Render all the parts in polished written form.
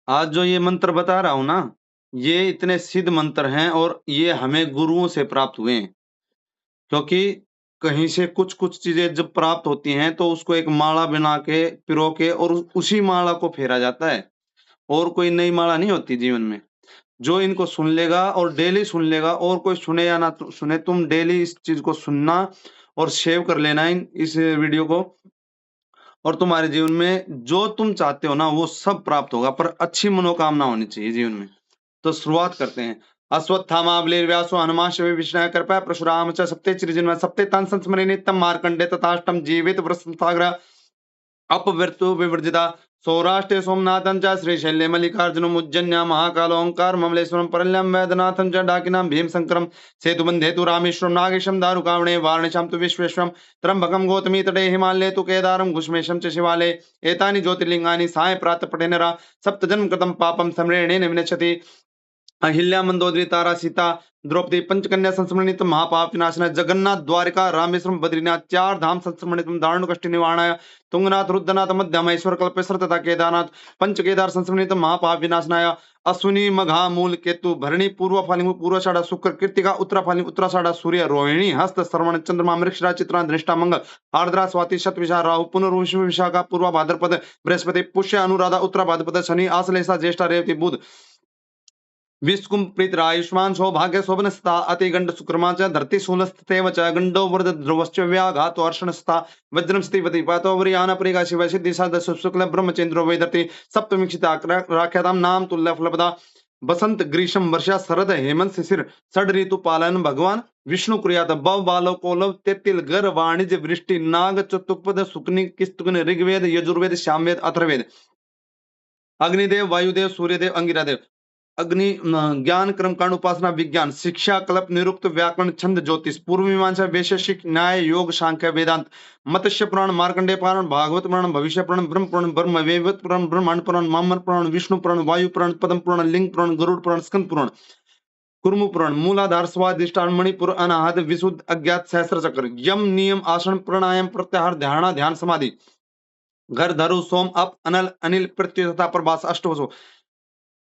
आज जो ये मंत्र बता रहा हूं ना, ये इतने सिद्ध मंत्र हैं और ये हमें गुरुओं से प्राप्त हुए हैं। क्योंकि कहीं से कुछ-कुछ चीजें जब प्राप्त होती हैं तो उसको एक माला बना के, पिरो के और उसी माला को फेरा जाता है और कोई नई माला नहीं होती जीवन में। जो इनको सुन लेगा और डेली सुन लेगा और कोई सुने या ना सुने, तुम डेली इस चीज को सुनना और सेव कर लेना इस वीडियो को, और तुम्हारे जीवन में जो तुम चाहते हो ना वो सब प्राप्त होगा, पर अच्छी मनोकामना होनी चाहिए जीवन में। तो शुरुआत करते हैं। अश्वत्थामा बलिर्व्यासो हनुमान शवी विष्णु कृपया परशुराम च सप्ते चिरजिन्वा सप्ते तान् संस्मरे नित्यं मार्कण्डे तथाष्टम जीवित वृषसागर अपवर्तो विवर्जिता सौराष्ट्रे सोमनाथं च श्रीशैल्ये मल्लिकार्जुनम् उज्जन्या महाकालो ओंकार ममलेश्वरं परल्यं वैद्यनाथं च डाकिनां भीमशङ्करं सेतुबन्धे तु रामेश्वरं नागेशं दारुकावणे वारणेशां तु विश्वेश्वरं त्र्यम्बकं गौतमी तटे हिमालये तु केदारं घुष्मेशं च शिवालये एतानि ज्योतिर्लिङ्गानि साय प्रातः पठे नरः सप्तजन्म कृतं पापं स्मरणेन विनश्यति। अहिल्या मंदोदरी तारा सीता द्रौपदी पंचकन्या संस्मरणित महापाप विनाशना जगन्नाथ द्वारिका रामेश्वरम बद्रीनाथ चार धाम संस्मरणित दारुण कष्टि निवारणाय तुंगनाथ रुद्रनाथ मध्य महेश्वर कल्पेश्वर तथा केदारनाथ पंच केदार संस्मरणित महापाप विनाशनाय अश्विनी मघा मूल केतु भरणी पूर्व फालिंग पूर्वाषाढ़ शुक्र कृतिका उत्तराफालिंग उत्तराषाढ़ सूर्य रोहिणी हस्त श्रवण चंद्रमा मृक्षरा चित्रा दृष्टा मंगल आर्द्रा स्वाति शतविषा राहु पुनर्वसु विशाखा पूर्वा भाद्रपद बृहस्पति पुष्य अनुराधा उत्तरा भाद्रपद शनि आश्लेषा ज्येष्ठा रेवती बुध विष्कुम प्रीत आयुष्मान सौभाग्य शोभनस्था अतिगंड शुक्रमा च धरती शूलस्तेव च गंडो वरद ध्रुवश्च व्याघातो अर्षणस्था वज्रम स्थिपति पातो वरियान परिगा शिव सिद्धि साध शुक्ल ब्रह्मचंद्रो वेदति सप्तमीक्षिता राख्याताम नाम तुल्य फलपदा बसंत ग्रीष्म वर्षा शरद हेमंत शिशिर षड ऋतु पालन भगवान विष्णु क्रियात बव बालो कोलव तेतिल गर वाणिज्य वृष्टि नाग चतुष्पद सुकनि किस्तुकनि ऋग्वेद यजुर्वेद सामवेद अथर्वेद अग्निदेव वायुदेव सूर्यदेव अंगिरादेव अग्नि ज्ञान कर्म कांड उपासना विज्ञान शिक्षा कल्प निरुक्त व्याकरण छंद ज्योतिष पूर्व मीमांसा वैशेषिक न्याय योग सांख्य वेदांत मत्स्य पुराण मार्कंडेय पुराण भागवत पुराण भविष्य पुराण ब्रह्म पुराण ब्रह्म वैवर्त पुराण ब्रह्मांड पुराण मामर पुराण विष्णु पुराण वायु पुराण पद्म पुराण लिंग पुराण गरुड़ पुराण स्कंद पुराण कुर्म पुराण मूलाधार स्वादिष्टान मणिपुर अनाहत विशुद्ध अज्ञात सहस्त्र चक्र यम नियम आसन प्राणायाम प्रत्याहार ध्यान ध्यान समाधि घर धरु सोम अप अनल अनिल पृथ्वी तथा प्रभास अष्टवसु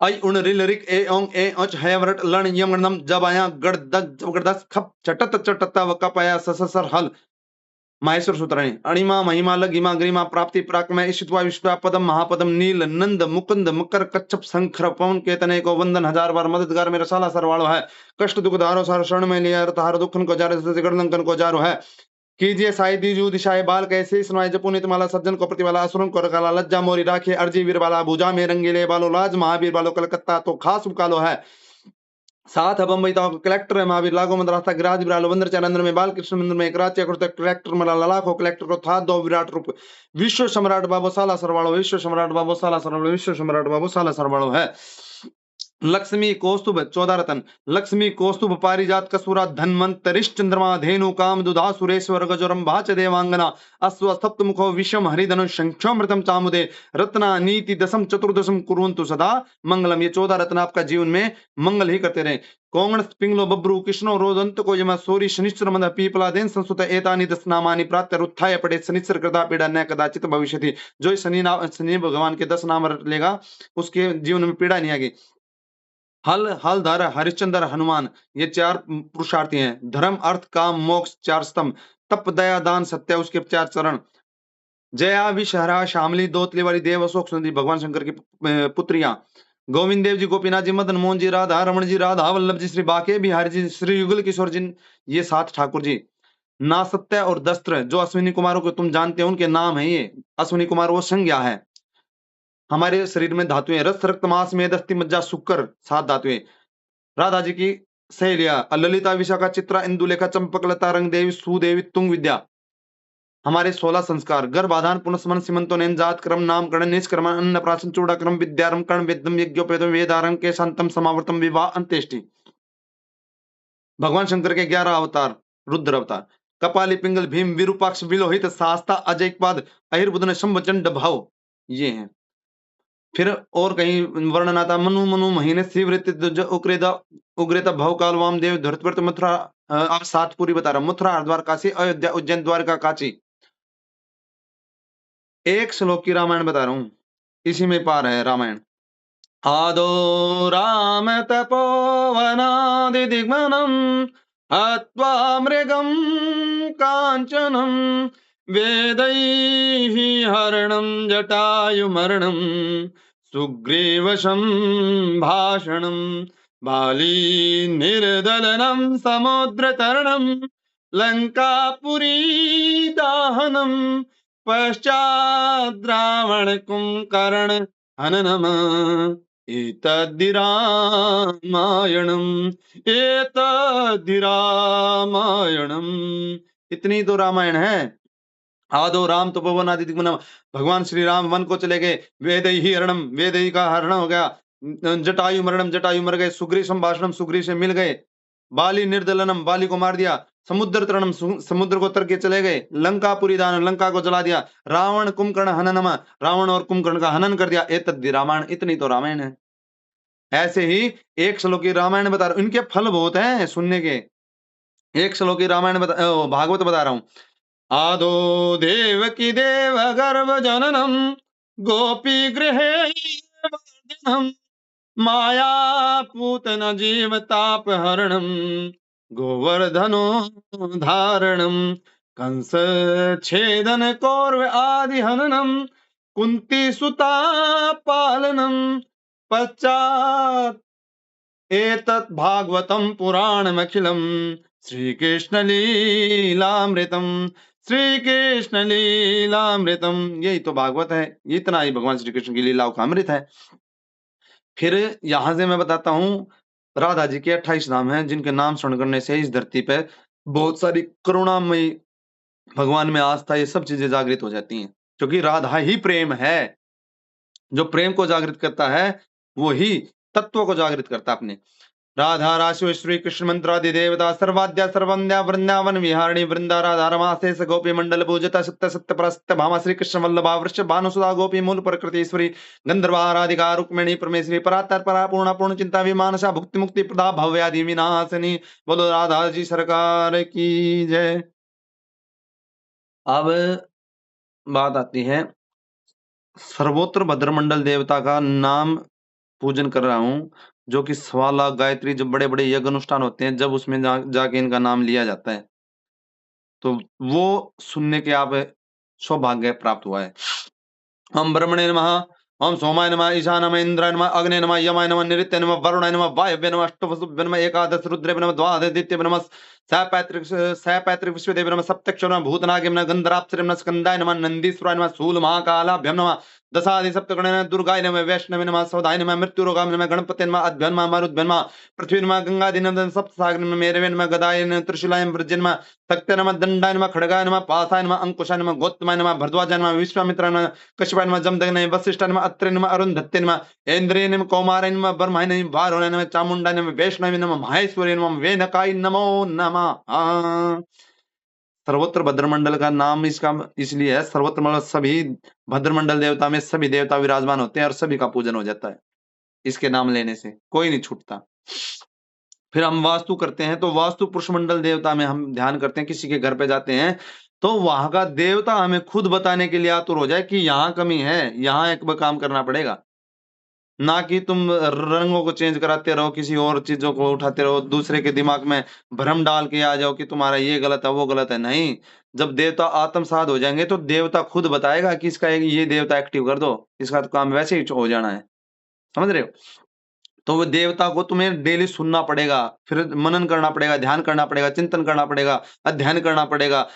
आई उण रिल रिक ए ओंग ए अच है वरट लण यम गणम जब आया गड़ दग जबरदस्त खप चटत चटता वकपाया सससर हल माहेश्वर सूत्रणी अणिमा महिमा लगिमा गरिमा प्राप्ति प्राकमय ईशित्वा विश्वा पदम महापदम नील नंद मुकुंद मकर कच्छप शंखर पवन केतने को वंदन हजार बार मददगार मेरा साला सरवाड़ो है कष्ट दुख दारो सार शरण में लिया तार दुखन को जार गड़लंकन को जारो है कीजिए साई दीजू दिशाए बाल कैसे सुनाए जपुनित माला सज्जन को प्रतिवाला असुरन को रकाला लज्जा मोरी राखे अर्जी वीर बाला भुजा में रंगीले बालो लाज महावीर बालो कलकत्ता तो खास उकालो है साथ बम्बई तो कलेक्टर है महावीर लागो मंद रास्ता गिराज बिरालो वंदर चंद्र में बाल कृष्ण मंदिर में एक राज्य कलेक्टर मला लाखो कलेक्टर को था दो विराट रूप विश्व सम्राट बाबू साला सरवाड़ो विश्व सम्राट बाबू साला सरवाड़ो विश्व सम्राट बाबू साला सरवाड़ो है लक्ष्मी कौस्तुभ 14 रतन लक्ष्मी कौस्तुभ पारिजात कसूरा धन्वंतरिश चंद्रमा धेनु काम दुधा सुरेश्वर गजोरंभा च देवांगना अश्व सप्त मुखो विषम हरिधनु शंक्षोमृतम चामुदे रत्ना नीति दशम चतुर्दशम कुरुंतु सदा मंगलम। ये 14 रत्न आपका जीवन में मंगल ही करते रहे। कोंगण पिंगलो बब्रू कृष्णो रोदंत को यमा सूरी शनिश्चर मंद पीपला देन संसुत एतानि दस नामानि प्रातरुत्थाय पठे शनिश्चर कृता पीड़ा न कदाचित भविष्यति। जो शनि भगवान के 10 नाम रट लेगा उसके जीवन में पीड़ा नहीं आएगी। हल हलधर हरिश्चंद्र हनुमान ये 4 पुरुषार्थी हैं। धर्म अर्थ काम मोक्ष 4 स्तंभ तप दया दान सत्य उसके 4 चरण। जया विषहरा शामली दोतली वाली देव अशोक सुंदरी भगवान शंकर की पुत्रियां गोविंद देव जी गोपीनाथ जी मदन मोहन जी राधा रमन जी राधा वल्लभ जी श्री बाके बिहारी जी श्री युगल किशोर जी ये 7 ठाकुर जी। नासत्य और दस्त्र जो अश्विनी कुमारों को तुम जानते हो उनके नाम है। ये अश्विनी कुमार वो संज्ञा है। हमारे शरीर में धातुएं रस रक्त मांस मेद अस्थि मज्जा शुक्र 7 धातुएं। राधा जी की सहेलिया ललिता विशाखा चित्रा इंदुलेखा चंपकलता रंग देवी सुदेवी तुंग विद्या। हमारे 16 संस्कार गर्भाधान पुनस्मन सीमंतो नयन जात क्रम नामकरण निष्क्रम अन्न प्राशन चूड़ाक्रम विद्यारम कर्ण वेदम यज्ञोपेतम वेदारंग के शांतम समावर्तम विवाह अंत्येष्टि। भगवान शंकर के 11 अवतार रुद्र अवतार कपाली पिंगल भीम विरूपाक्ष विलोहित शास्ता अजयपाद अहिर्बुदन शंभचंड भाव ये हैं। फिर और कहीं वर्णन आता मनु मनु महीने शिवृत उग्रेदा उग्रेता भवकाल वामदेव धरतवर्त मथुरा। अब 7 पूरी बता रहा हूं। मथुरा हरिद्वार काशी अयोध्या उज्जैन द्वारका काशी। एक श्लोक की रामायण बता रहा हूं इसी में पार है रामायण। आदो राम तपोवनादिदिग्मनम् हत्वा मृगं काञ्चनं वेदैः हरणं जटायुमरणं सुग्रीवशं भाषणं बाली निर्दलनं समुद्रतरणं लङ्कापुरी दाहनं पश्चाद् रावणकुम्भकर्ण हननम् एतद्धि रामायणम् एतद्धि रामायणम्। इतनी तो रामायण है। आदो राम तपोवन आदि दिग्मनम, भगवान श्री राम वन को चले गए, वेदई ही हरणम, वेदई का हरण हो गया, जटायु मरणम, जटायु मर गए, सुग्रीव संभाषणम, सुग्रीव से मिल गए, बाली निर्दलनम, बाली को मार दिया, समुद्र तरणम, समुद्र को तर के चले गए, लंकापुरी दान, लंका को जला दिया, रावण कुंभकर्ण हननम, रावण और कुंभकर्ण का हनन कर दिया। एतद्दि रामायण, इतनी तो रामायण है। ऐसे ही एक श्लोकी रामायण बता रहा हूं, इनके फल बहुत हैं सुनने के। एक श्लोकी रामायण भागवत बता रहा हूं। आदो देवकी देव गर्भ जननम गोपी गृहे वर्धनम माया पूतना जीवताप हरणम गोवर्धनो धारणम कंस छेदन कौरव आदि हननम कुंती सुता पालनम पश्चात एतत् भागवतम पुराणमखिलम श्रीकृष्ण लीलामृतम, श्री कृष्ण लीलामृतम। यही तो भागवत है, इतना ही भगवान श्री कृष्ण की लीलाओं का अमृत है। फिर यहां से मैं बताता हूं, राधा जी के 28 नाम हैं जिनके नाम स्मरण करने से इस धरती पे बहुत सारी करुणामयी, भगवान में आस्था, ये सब चीजें जागृत हो जाती हैं, क्योंकि राधा ही प्रेम है। जो प्रेम को जागृत करता है वो ही तत्व को जागृत करता है अपने। राधा राशि श्री कृष्ण मंत्रादि देवता सर्वाद्या सर्वंद्या वृंदावन विहारिणी वृंदा राधा रमा शेष गोपी मंडल पूजता सत्य सत्य प्रसत्य भामा श्री कृष्ण वल्लभा वृष भानुसुधा गोपी मूल प्रकृतिश्वरी गंधर्वा राधिका रुक्मिणी परमेश्वरी परात्पर परा पूर्ण पूर्ण चिंता विमानसा भुक्ति मुक्ति प्रदा भव्यादि विनाशनी। बोलो राधा जी सरकार की जय। अब बात आती है, सर्वोत्तर भद्रमंडल देवता का नाम पूजन कर रहा हूं, जो कि 1.25 लाख गायत्री, जब बड़े बड़े यज्ञ अनुष्ठान होते हैं, जब उसमें जाके इनका नाम लिया जाता है, तो वो सुनने के आप सौभाग्य प्राप्त हुआ है। ओम ब्रह्मणे नमः, ओम सोमाय नमः, ईशान नमः, इंद्राय नमः, अग्ने नमः, यमाय नमः, निरित्य नमः, वरुणाय नमः, वायव्य नमः, अष्टवसुभ्य नमः, एकादश रुद्रेभ्य नमः, द्वादश दित्य नमः, सहपैतृक विश्वदेव नमः, सप्तक्षर नमः, भूतनागे नमः, गंधराप्सरे नमः, स्कंदाय नमः, नंदीश्वराय नमः, शूल महाकालाभ्यं नमः, दशादि सप्तगणे नमः, दुर्गाय नमः, वैष्णवे नमः, सौदाय नमः, मृत्युरोगाय नमः, गणपते नमः, अद्भ्य नमः, मरुद्भ्य नमः, पृथ्वी नमः, गंगादि नमः, सप्तसागर नमः, मेरवे नमः, गदाय नमः, त्रिशूलाय नमः, वज्र नमः, शक्ते नमः, दंडाय नमः, खड्गाय नमः, पासाय नमः, अंकुशाय नमः, गौतमाय नमः, भरद्वाजाय नमः, विश्वामित्राय नमः, कश्यपाय नमः, जमदग्नि नमः, वसिष्ठाय नमः, अत्रे नमः, अरुंधत्ते नमः, ऐन्द्रिय नमः, कौमाराय नमः, ब्रह्माय नमः, वारुणाय नमः, चामुंडाय नमः, वैष्णवे नमः, माहेश्वरी नमः, वेनकाय नमो नमः। सर्वत्र भद्रमंडल का नाम इसका इसलिए है, सर्वत्र मतलब सभी भद्रमंडल देवता में सभी देवता विराजमान होते हैं और सभी का पूजन हो जाता है इसके नाम लेने से, कोई नहीं छूटता। फिर हम वास्तु करते हैं, तो वास्तु पुरुष मंडल देवता में हम ध्यान करते हैं, किसी के घर पे जाते हैं तो वहां का देवता हमें खुद बताने के लिए आतुर हो जाए कि यहाँ कमी है, यहाँ एक काम करना पड़ेगा, ना कि तुम रंगों को चेंज कराते रहो, किसी और चीजों को उठाते रहो, दूसरे के दिमाग में भ्रम डाल के आ जाओ कि तुम्हारा ये गलत है वो गलत है। नहीं, जब देवता आत्मसात हो जाएंगे तो देवता खुद बताएगा कि इसका ये देवता एक्टिव कर दो, इसका तो काम वैसे ही हो जाना है। समझ रहे हो? तो वो देवता को तुम्हें डेली सुनना पड़ेगा, फिर मनन करना पड़ेगा, ध्यान करना पड़ेगा, चिंतन करना पड़ेगा, अध्ययन करना पड़ेगा।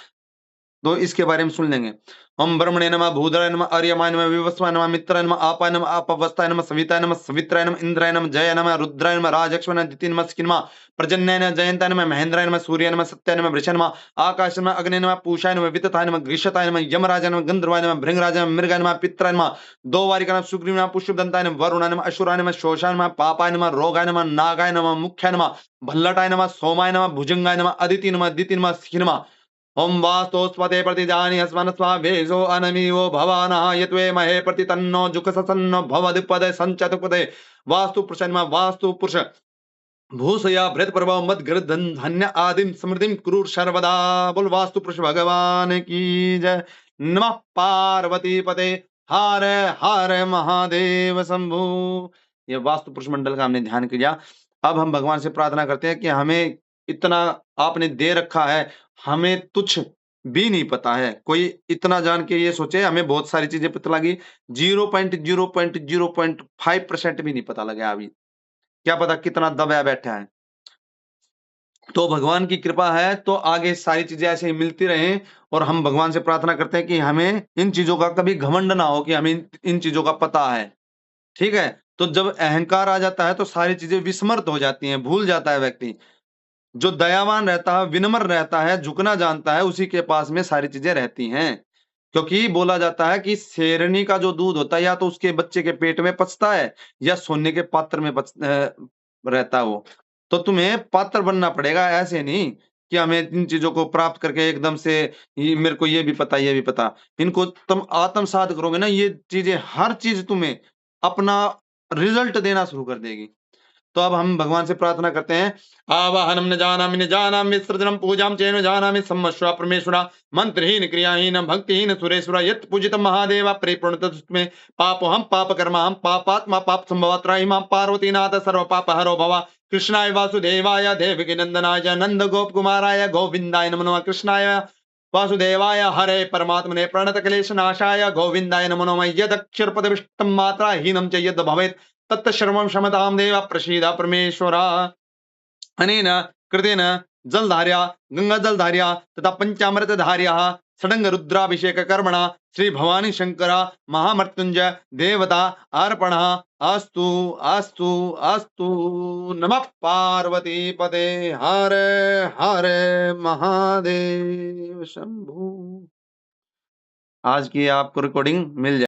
तो इसके बारे में सुन लेंगे। ओम ब्रह्मणे नमः, भूधराय नमः, अर्यमाय नमः, विवस्वाय नमः, मित्राय नमः, आपाय नमः, अपवस्थाय नमः, सविताय नमः, सवित्राय नमः, इंद्राय नमः, जय नमः, रुद्राय नमः, राजक्ष्मण नमः, दिति नमः, स्किन्मा पर्जन्याय नमः, जयंताय नमः, महेंद्राय नमः, सूर्याय नमः, सत्याय नमः, वृषाय नमः, आकाश नमः, अग्ने नमः, पूषाय नमः, वितताय नमः, ग्रीष्यताय नमः, यमराजाय नमः, गंधर्वाय नमः, भृंगराजाय नमः, मृगाय नमः, पित्राय नमः, दो वारिका नमः, सुग्रीव नमः, पुष्पदंताय नमः, वरुणाय नमः, अशुराय नमः, शोषाय नमः, पापाय नमः, रोगाय नमः, नागाय नमः, मुख्याय नमः, भल्लटाय नमः, सोमाय नमः, भुजंगाय नमः, अदिति नमः, दिति नमः, स्किन्मा ओम वास्तोस्पते प्रतिजानि हस्वन स्वावेशो अनमीवो भवानः यत्वे महे प्रति तन्नो जुक सन्नो भवदिपदे संचतुपदे वास्तु पुरुष नमः, वास्तु पुरुष भूषया भृत प्रभाव मद धन धन्य आदिम समृद्धिम क्रूर सर्वदा। बोल वास्तु पुरुष भगवान की जय। नमः पार्वती पते हर हर महादेव शंभु। ये वास्तु पुरुष मंडल का हमने ध्यान किया। अब हम भगवान से प्रार्थना करते हैं कि हमें इतना आपने दे रखा है, हमें तुच्छ भी नहीं पता है। कोई इतना जान के ये सोचे हमें बहुत सारी चीज़ें पता लगी, 0.0.0.5% भी नहीं पता लगा अभी। क्या पता कितना दबाया बैठा है। तो भगवान की कृपा है तो आगे सारी चीज़ें ऐसे ही मिलती रहें और हम भगवान से प्रार्थना करते हैं कि हमें इन चीज़ों का कभी घमंड ना हो कि हमें इन चीज़ों का पता है। ठीक है? तो जब अहंकार आ जाता है तो सारी चीज़ें विस्मृत हो जाती हैं, भूल जाता है व्यक्ति। जो दयावान रहता है, विनम्र रहता है, झुकना जानता है, उसी के पास में सारी चीज़ें रहती हैं। क्योंकि बोला जाता है कि शेरनी का जो दूध होता है या तो उसके बच्चे के पेट में पचता है या सोने के पात्र में रहता है वो। तो तुम्हें पात्र बनना पड़ेगा, ऐसे नहीं कि हमें इन चीज़ों को प्राप्त करके एकदम से ये मेरे को ये भी पता, ये भी पता। इनको तुम आत्मसात करोगे ना, ये चीज़ें हर चीज़ तुम्हें अपना रिज़ल्ट देना शुरू कर देगी। तो अब हम भगवान से प्रार्थना करते हैं, आवाहनम न जानामि न जानामि सृजनम पूजाम चेन जानामि सम्मश्वा परमेश्वरा मंत्रहीन क्रियाहीन भक्तिहीन सुरेश्वरा यत् पूजित महादेव परिपूर्णत तुस्मे पापोहम पाप कर्माहम पापात्मा पाप संभवत्राहि मां पार्वतीनाथ सर्व पाप हरो भव कृष्णाय वासुदेवाय देवकी नंदनाय नंद गोप कुमाराय गोविंदाय नमो नमः कृष्णाय वासुदेवाय हरे परमात्मने प्रणत क्लेश नाशाय गोविंदाय नमो नमः यदक्षर पदविष्टम मात्रा हीनम च यद भवेत् तत्तशर्वं क्षमतां देव प्रसीद परमेश्वरा। अनेन कृतेन जलधार्या गंगा जलधार्या तथा पंचामृत धार्या षडंग रुद्राभिषेक कर्मणा श्री भवानी शंकर महामृत्युंजय देवता अर्पण अस्तु अस्तु अस्तु। नमः पार्वती पते हर हर महादेव शंभु। आज की आपको रिकॉर्डिंग मिल जाए।